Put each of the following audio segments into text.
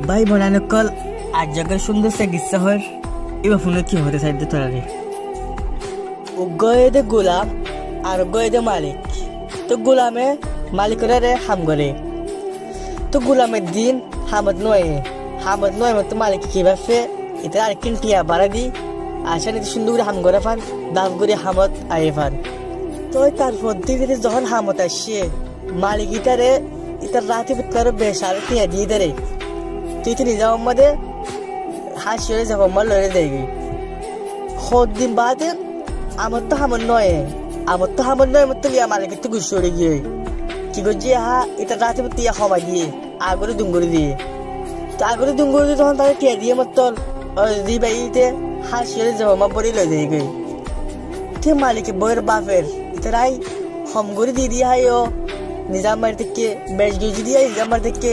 ভাই বোনানকল আজ জায়গার সুন্দর চিকিৎসা হয় এবার ফোনে কি হতে চাইতে তোরা রে উগ্গয়ে গোলাম আর উগ্গয়ে মালিক তো গোলামে মালিকের রে হাম করে তো গোলামের দিন হামদ নয় মতো মালিক কিভাবে এটা আর কিনটিয়া বাড়া দি আসা নিতে সুন্দর করে হাম করে ফান দাম করে হামত আয়ে ফান তো তারপর দিকে যখন হামত আসছে মালিক ইটারে ইতার রাতে বুতকার বেশার টিয়া দিয়ে দেরে তুই তো নিজা আমাদের হাসি হয়ে যাব আমার লড়ে দেয় দিন বাদে আমার তো হামন নয় মতো লিয়া মালিক তো গুছ উড়ে গিয়ে কি করছি হা এটা রাতে টিয়া খাওয়া দিয়ে আগরে দুঙ্গুরি দিয়ে তো আগরে দুঙ্গুরি দিয়ে তখন তাকে টিয়া দিয়ে মতো দি বাইতে হাসি হয়ে যাব আমার বড়ি লয়ে যায় গে ঠিক মালিকে বইয়ের বাপের ইতারাই হম করে দিয়ে দিয়ে হাই ও নিজামার থেকে বেশ গেছি দিয়ে নিজামার থেকে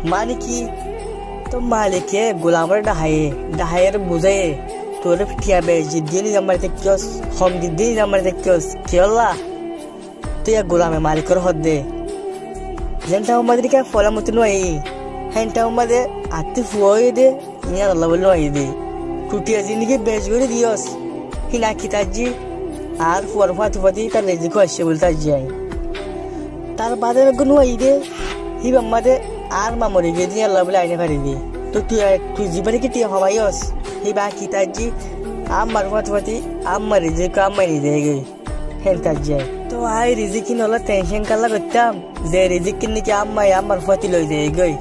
মানে কি তো মালিকে গোলামের ডাহাইয়ের বুঝাইয়ে তোর ঠিয়া বেশ দিয়ে নিজামার থেকে হম দিয়ে নিজামার থেকে কি হল্লা তুই গোলামে মালিকের হদ দে যেনটা আমাদেরকে ফলা মতো নয় হ্যানটা আমাদের আত্মি ফুয়াই দে ইয়া আল্লাহ বলে নয় দে টুটিয়া জিনিকে বেশ করে দিয়স হিনা খিতাজি আর ফুয়ার ফাতি তার রেজিকো আসছে বলতে যাই তার বাদে গুণ দে হিব আমাদের আর মামরি গিয়ে দিয়ে আল্লাহ বলে আইনে পারি দি তো তুই জীবনে কি টিয়া হবাইস হিবা খিতাজি আমার ফাতি আমার রেজিকো আমার নিজে গে হেন কাজ যায় তো আই রিজিক কিন হলো টেনশন কালা করতাম যে রিজিক কিনে কি আম্মাই আমার ফাতি লই যায় গই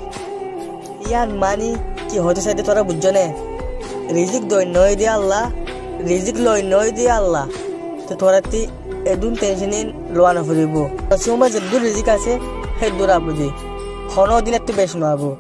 ইয়ান মানি কি হতে চাইতে তোরা বুঝছো না রিজিক দই নয় দিয়ে আল্লাহ রিজিক লই নয় দিয়ে আল্লাহ তো তোরা তি এদুন টেনশন লোয়ানো ফুরিব সময় যে দূর রিজিক আছে সেই দূর আবু দি হন দিন একটু বেশ নাবো